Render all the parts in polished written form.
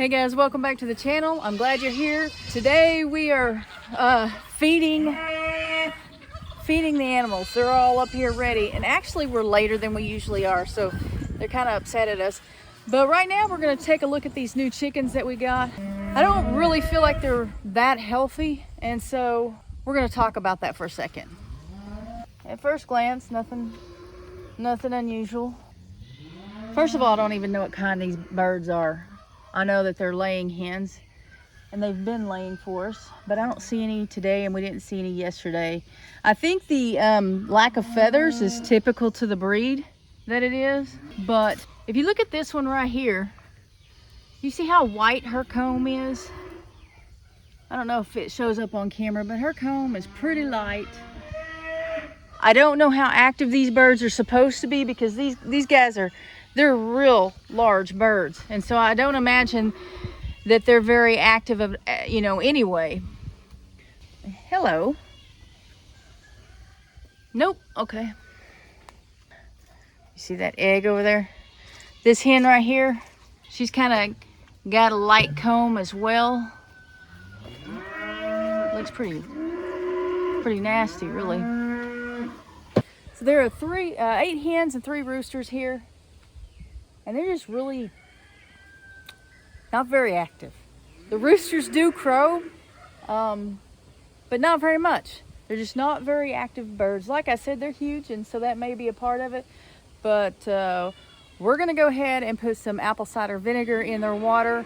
Hey guys, welcome back to the channel. I'm glad you're here. Today we are feeding the animals. They're all up here ready, and actually we're later than we usually are, so they're kind of upset at us. But right now we're going to take a look at these new chickens that we got. I don't really feel like they're that healthy, and so we're going to talk about that for a second. At first glance, nothing unusual. First of all, I don't even know what kind these birds are. I know that they're laying hens, and they've been laying for us, but I don't see any today, and we didn't see any yesterday. I think the lack of feathers is typical to the breed that it is, but if you look at this one right here, you see how white her comb is? I don't know if it shows up on camera, but her comb is pretty light. I don't know how active these birds are supposed to be, because these guys they're real large birds, and so I don't imagine that they're very active, anyway. Hello. Nope. Okay. You see that egg over there? This hen right here, she's kind of got a light comb as well. Looks pretty nasty, really. So there are 8 hens and 3 roosters here. And they're just really not very active. The roosters do crow, but not very much. They're just not very active birds. Like I said, they're huge, and so that may be a part of it. But we're gonna go ahead and put some apple cider vinegar in their water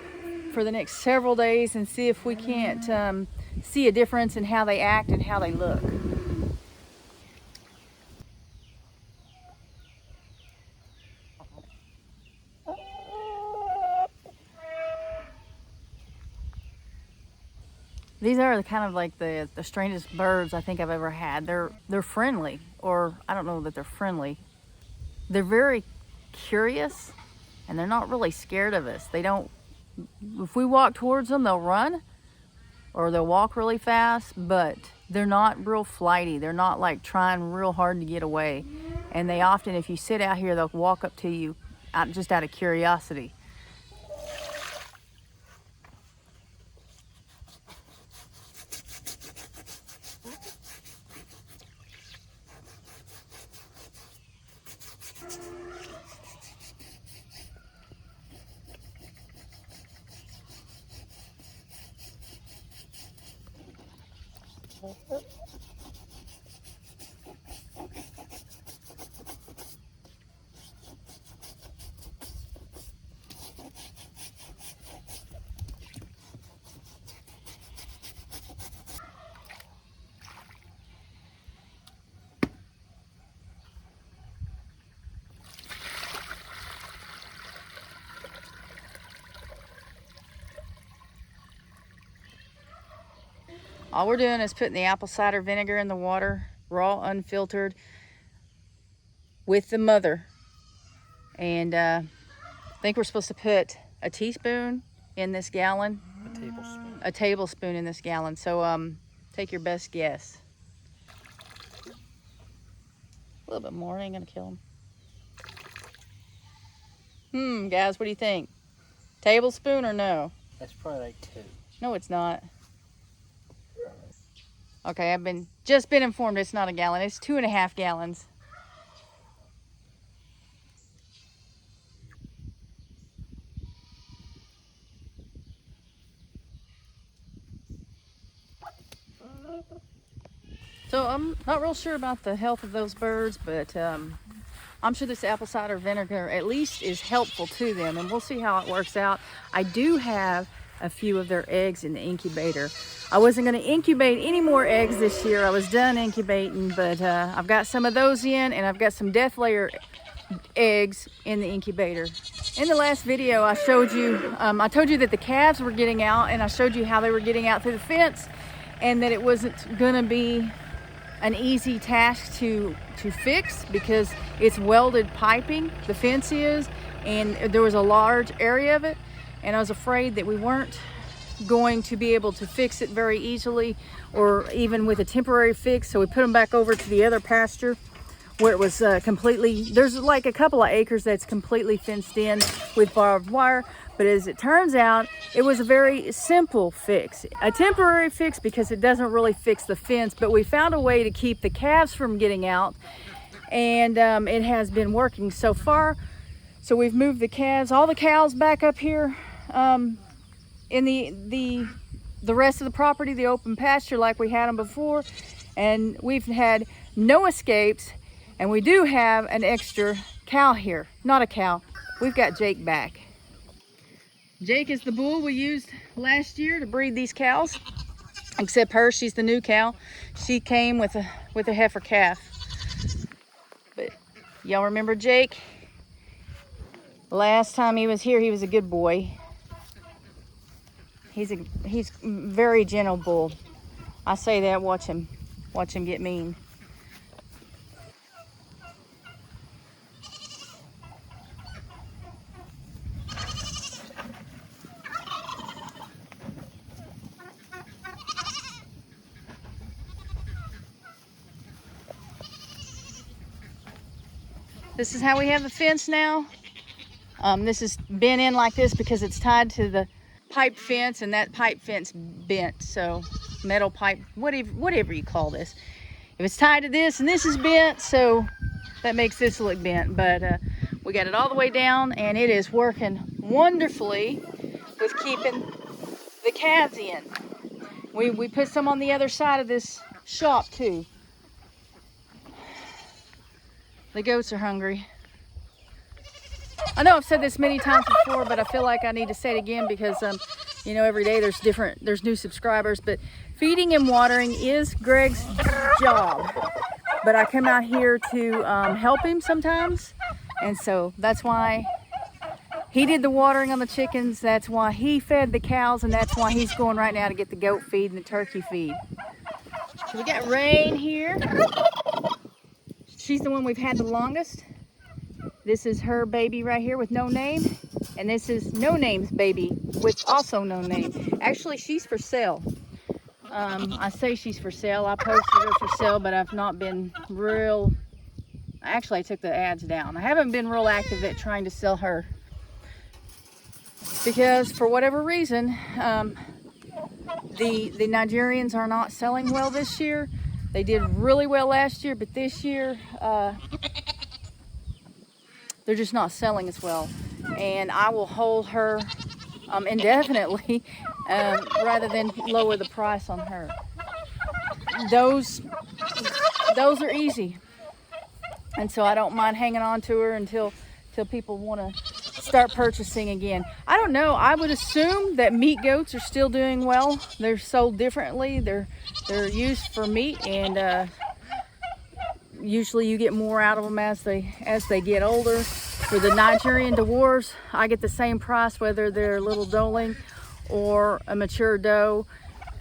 for the next several days and see if we can't see a difference in how they act and how they look. These are kind of like the strangest birds I think I've ever had. They're friendly, or I don't know that they're friendly. They're very curious, and they're not really scared of us. They don't, if we walk towards them, they'll run, or they'll walk really fast, but they're not real flighty. They're not like trying real hard to get away. And they often, if you sit out here, they'll walk up to you just out of curiosity. All we're doing is putting the apple cider vinegar in the water, raw, unfiltered, with the mother. And I think we're supposed to put a teaspoon in this gallon. A tablespoon. A tablespoon in this gallon. So take your best guess. A little bit more, ain't gonna kill them. Guys, what do you think? Tablespoon or no? That's probably like 2. No, it's not. Okay, I've just been informed it's not a gallon. It's 2.5 gallons. So I'm not real sure about the health of those birds, but I'm sure this apple cider vinegar at least is helpful to them, and we'll see how it works out. I do have a few of their eggs in the incubator. I wasn't going to incubate any more eggs this year. I was done incubating, but I've got some of those in, and I've got some Deathlayer eggs in the incubator. In the last video, I showed you, I told you that the calves were getting out, and I showed you how they were getting out through the fence, and that it wasn't going to be an easy task to fix because it's welded piping, the fence is, and there was a large area of it. And I was afraid that we weren't going to be able to fix it very easily, or even with a temporary fix. So we put them back over to the other pasture where it was completely, there's like a couple of acres that's completely fenced in with barbed wire, But as it turns out, it was a very simple fix. A temporary fix because it doesn't really fix the fence, but we found a way to keep the calves from getting out, and it has been working so far. So we've moved the calves, all the cows back up here in the rest of the property, the open pasture like we had them before, and we've had no escapes, and we do have an extra cow here. Not a cow, we've got Jake back. Jake is the bull we used last year to breed these cows, except her, she's the new cow. She came with a heifer calf. But y'all remember Jake? Last time he was here, he was a good boy. He's very gentle bull. I say that, watch him get mean. This is how we have the fence now. This has been in like this because it's tied to the pipe fence, and that pipe fence bent. So metal pipe, whatever you call this. If it's tied to this and this is bent, so that makes this look bent. But we got it all the way down, and it is working wonderfully with keeping the calves in. We put some on the other side of this shop too. The goats are hungry. I know I've said this many times before, but I feel like I need to say it again because, you know, every day there's new subscribers. But feeding and watering is Greg's job. But I come out here to help him sometimes. And so that's why he did the watering on the chickens. That's why he fed the cows. And that's why he's going right now to get the goat feed and the turkey feed. So we got Rain here. She's the one we've had the longest. This is her baby right here with no name. And this is No Name's baby with also no name. Actually, she's for sale. I say she's for sale. I posted her for sale, but I've not been real... Actually, I took the ads down. I haven't been real active at trying to sell her. Because for whatever reason, the Nigerians are not selling well this year. They did really well last year, but this year they're just not selling as well. And I will hold her indefinitely rather than lower the price on her. Those are easy, and so I don't mind hanging on to her until people want to start purchasing again. I don't know. I would assume that meat goats are still doing well. They're sold differently. They're used for meat, and usually you get more out of them as they get older. For the Nigerian dwarves, I get the same price whether they're a little doeling or a mature doe.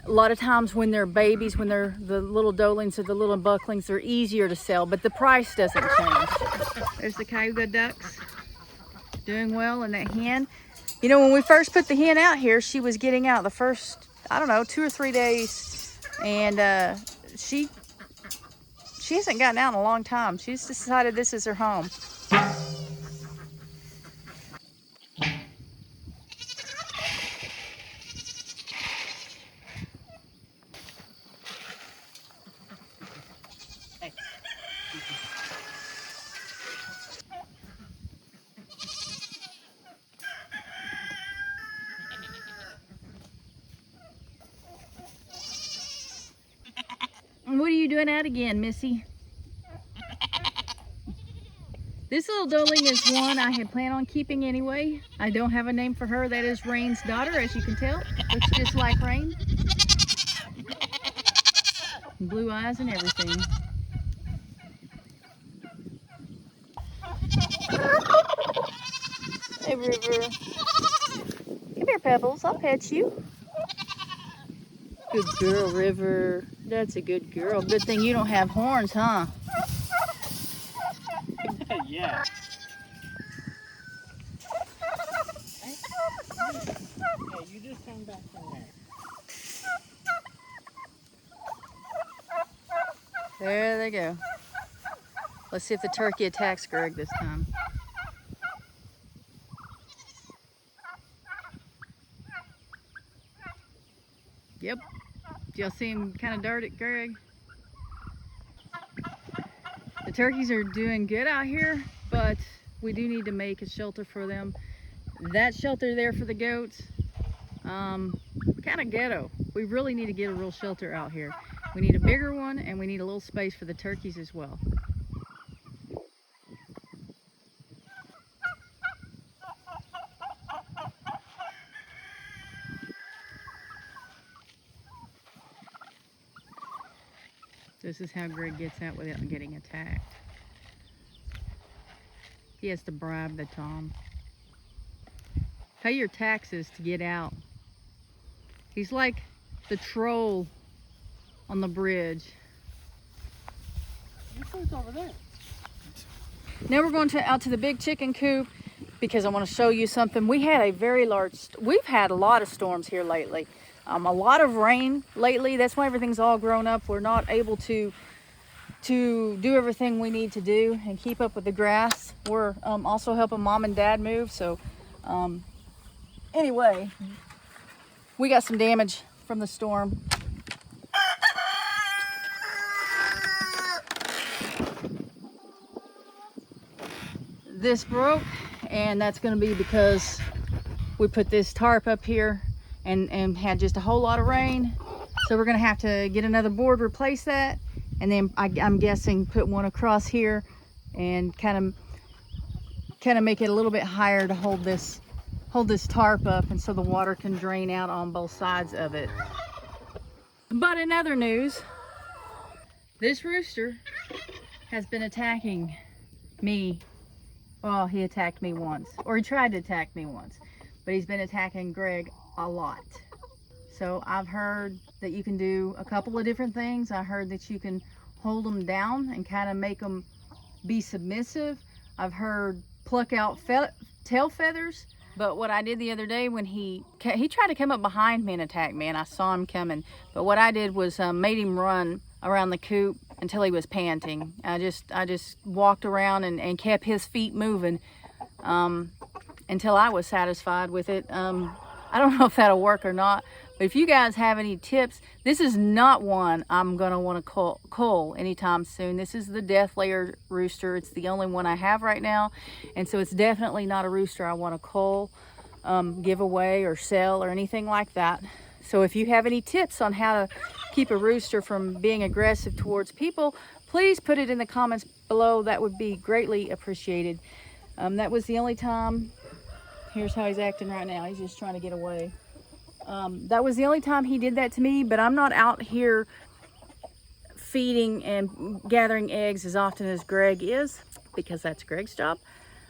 A lot of times when they're babies, when they're the little doelings or the little bucklings, they're easier to sell, but the price doesn't change. There's the Cayuga ducks doing well, and that hen. You know, when we first put the hen out here, she was getting out the first, I don't know, 2 or 3 days, and she hasn't gotten out in a long time. She's decided this is her home. What are you doing out again, Missy? This little doeling is one I had planned on keeping anyway. I don't have a name for her. That is Rain's daughter, as you can tell. Looks just like Rain. Blue eyes and everything. Hey, River. Come here, Pebbles. I'll pet you. Good girl, River. That's a good girl. Good thing you don't have horns, huh? Yeah. Hey, you just come back from there. There they go. Let's see if the turkey attacks Greg this time. Yep. Do y'all see him kind of dart at Greg? The turkeys are doing good out here, but we do need to make a shelter for them. That shelter there for the goats, kind of ghetto. We really need to get a real shelter out here. We need a bigger one, and we need a little space for the turkeys as well. This is how Greg gets out without getting attacked. He has to bribe the Tom. Pay your taxes to get out. He's like the troll on the bridge. Your food's over there. Now we're going out to the big chicken coop because I want to show you something. We had a very large, we've had a lot of storms here lately. A lot of rain lately. That's why everything's all grown up. We're not able to do everything we need to do and keep up with the grass. We're also helping mom and dad move. So anyway, we got some damage from the storm. This broke, and that's going to be because we put this tarp up here and had just a whole lot of rain. So we're going to have to get another board, replace that, and then I'm guessing put one across here and kind of make it a little bit higher to hold this tarp up, and so the water can drain out on both sides of it. But in other news, this rooster has been attacking me. Well, he attacked me once, or he tried to attack me once, but he's been attacking Greg a lot. So I've heard that you can do a couple of different things. I heard that you can hold them down and kind of make them be submissive. I've heard pluck out tail feathers. But what I did the other day when he tried to come up behind me and attack me, and I saw him coming. But what I did was made him run around the coop until he was panting. I just walked around and kept his feet moving until I was satisfied with it. I don't know if that'll work or not, but if you guys have any tips, this is not one I'm gonna want to cull anytime soon. This is the Deathlayer rooster. It's the only one I have right now, and so it's definitely not a rooster I want to cull, give away or sell or anything like that. So if you have any tips on how to keep a rooster from being aggressive towards people, please put it in the comments below. That would be greatly appreciated. That was the only time. Here's how he's acting right now. He's just trying to get away. That was the only time he did that to me, but I'm not out here feeding and gathering eggs as often as Greg is, because that's Greg's job.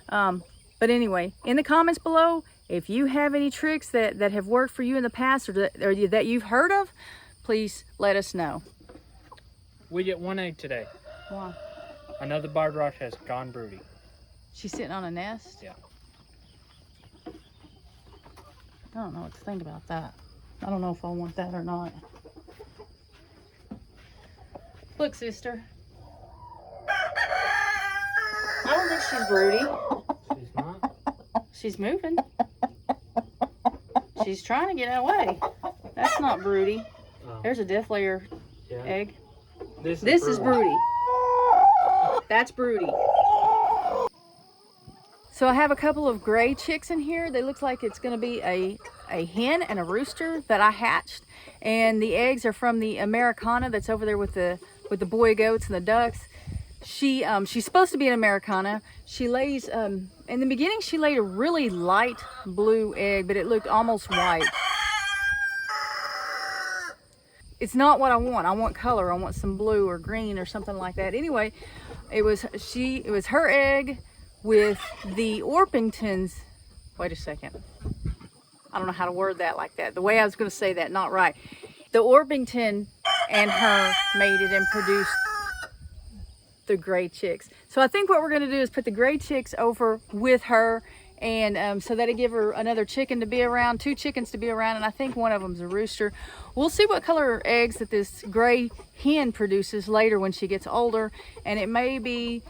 But anyway, in the comments below, if you have any tricks that have worked for you in the past, or that you've heard of, please let us know. We get one egg today. Why? Another barred rush has gone broody. She's sitting on a nest? Yeah. I don't know what to think about that. I don't know if I want that or not. Look, sister. I don't think she's broody. She's not? She's moving. She's trying to get away. That's not broody. Oh. There's a Deathlayer egg. This is broody. That's broody. So I have a couple of gray chicks in here. They look like it's going to be a hen and a rooster that I hatched, and the eggs are from the Americana that's over there with the boy goats and the ducks. She's supposed to be an Americana. She lays in the beginning she laid a really light blue egg, but it looked almost white. It's not what I want. I want color. I want some blue or green or something like that. Anyway, it was her egg with the Orpingtons. Wait a second. I don't know how to word that like that. The way I was going to say that, not right. The Orpington and her mated and produced the gray chicks. So I think what we're going to do is put the gray chicks over with her, and so that'll give her another chicken to be around, 2 chickens to be around, and I think one of them's a rooster. We'll see what color eggs that this gray hen produces later when she gets older, and it may be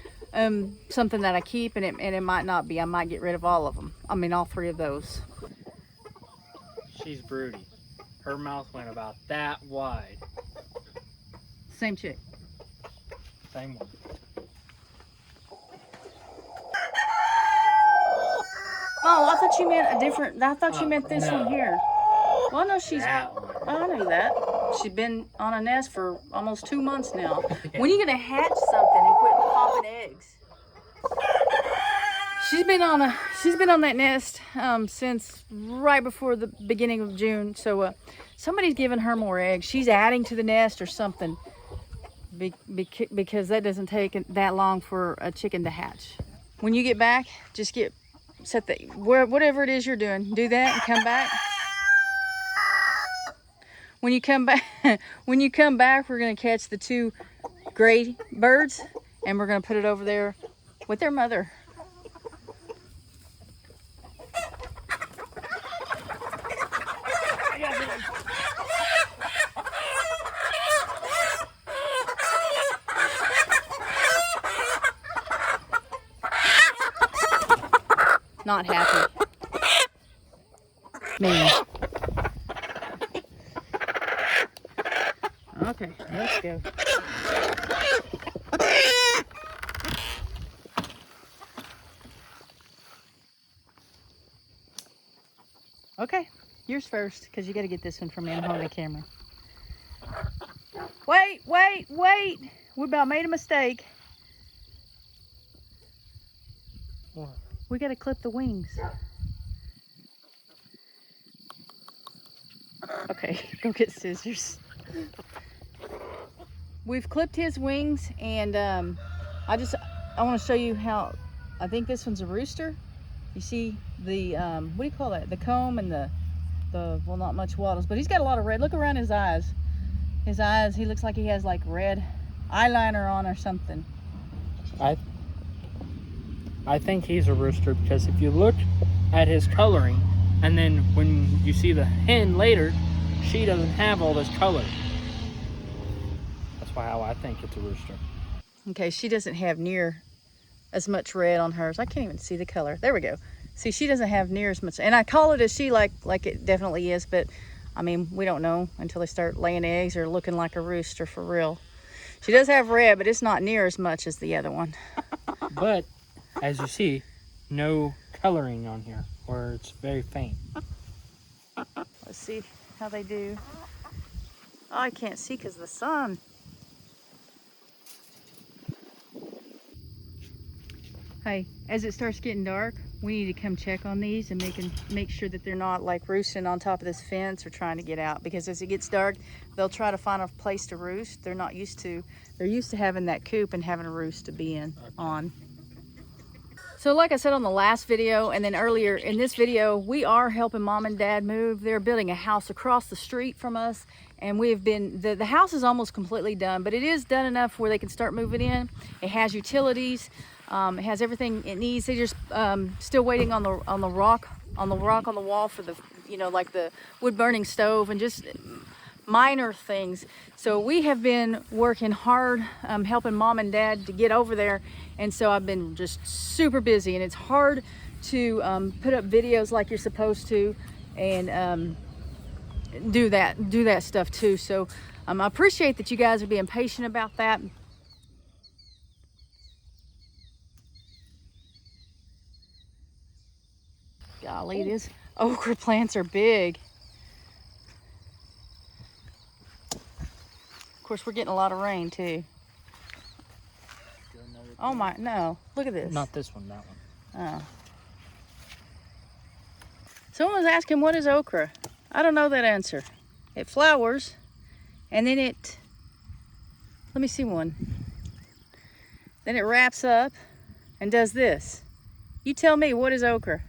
something that I keep, and it might not be. I might get rid of all of them. I mean, all 3 of those. She's broody. Her mouth went about that wide. Same chick. Same one. Oh, I thought you meant a different. I thought you meant this no. one here. Well, no, she's. That one. Oh, I knew that. She's been on a nest for almost 2 months now. When are you gonna hatch something and quit popping eggs? She's been on that nest since right before the beginning of June. So somebody's giving her more eggs. She's adding to the nest or something. Because that doesn't take that long for a chicken to hatch. When you get back, just set the whatever it is you're doing, do that and come back. When you come back, we're gonna catch the 2 gray birds and we're gonna put it over there with their mother. Not happy. Man. Okay, let's go. Okay, yours first, because you got to get this one from me and hold the camera. Wait. We about made a mistake. What? We got to clip the wings. Okay, go get scissors. We've clipped his wings, and I want to show you how. I think this one's a rooster. You see the what do you call that? The comb and the well, not much wattles, but he's got a lot of red. Look around his eyes. His eyes. He looks like he has like red eyeliner on or something. I think he's a rooster because if you look at his coloring, and then when you see the hen later, she doesn't have all this color. That's why I think it's a rooster. Okay, she doesn't have near as much red on hers. I can't even see the color. There we go. See, she doesn't have near as much. And I call it a she like it definitely is, but I mean, we don't know until they start laying eggs or looking like a rooster for real. She does have red, but it's not near as much as the other one. But as you see, no coloring on here, or it's very faint. Let's see how they do. Oh, I can't see because of the sun. Hey, as it starts getting dark, we need to come check on these and make sure that they're not like roosting on top of this fence or trying to get out, because as it gets dark, they'll try to find a place to roost. They're used to having that coop and having a roost to be on. So like I said on the last video and then earlier in this video, we are helping Mom and Dad move. They're building a house across the street from us, and we've been, the house is almost completely done, but it is done enough where they can start moving in. It has utilities, it has everything it needs. They're just still waiting on the rock on the wall for the, you know, like the wood burning stove and just minor things. So we have been working hard helping Mom and Dad to get over there, and so I've been just super busy, and it's hard to put up videos like you're supposed to and do that stuff too. So I appreciate that you guys are being patient about that. Golly, these okra plants are big. Of course, we're getting a lot of rain too. Oh my, no, look at this. Not this one, that one. Oh. Someone was asking, what is okra? I don't know that answer. It flowers, and then let me see one. Then it wraps up and does this. You tell me, what is okra?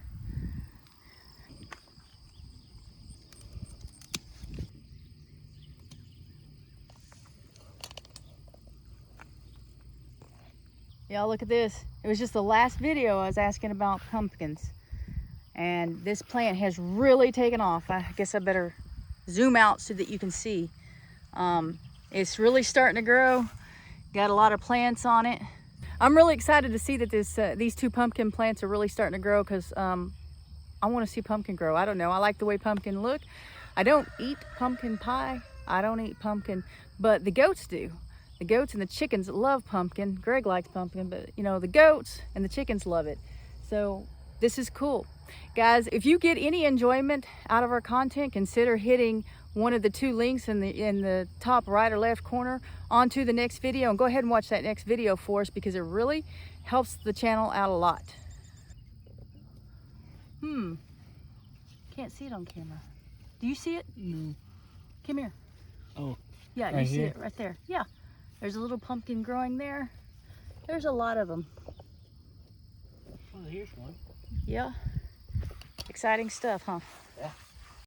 Y'all look at this. It was just the last video I was asking about pumpkins. And this plant has really taken off. I guess I better zoom out so that you can see. It's really starting to grow. Got a lot of plants on it. I'm really excited to see that these 2 pumpkin plants are really starting to grow, because I want to see pumpkin grow. I don't know. I like the way pumpkin look. I don't eat pumpkin pie. I don't eat pumpkin, but the goats do. The goats and the chickens love pumpkin. Greg likes pumpkin, but you know, the goats and the chickens love it. So this is cool. Guys, if you get any enjoyment out of our content, consider hitting one of the 2 links in the top right or left corner onto the next video, and go ahead and watch that next video for us because it really helps the channel out a lot. Can't see it on camera. Do you see it? No. Come here. Oh. Yeah, right you see here? it right there. Yeah. There's a little pumpkin growing there. There's a lot of them. Oh, here's one. Yeah. Exciting stuff, huh? Yeah.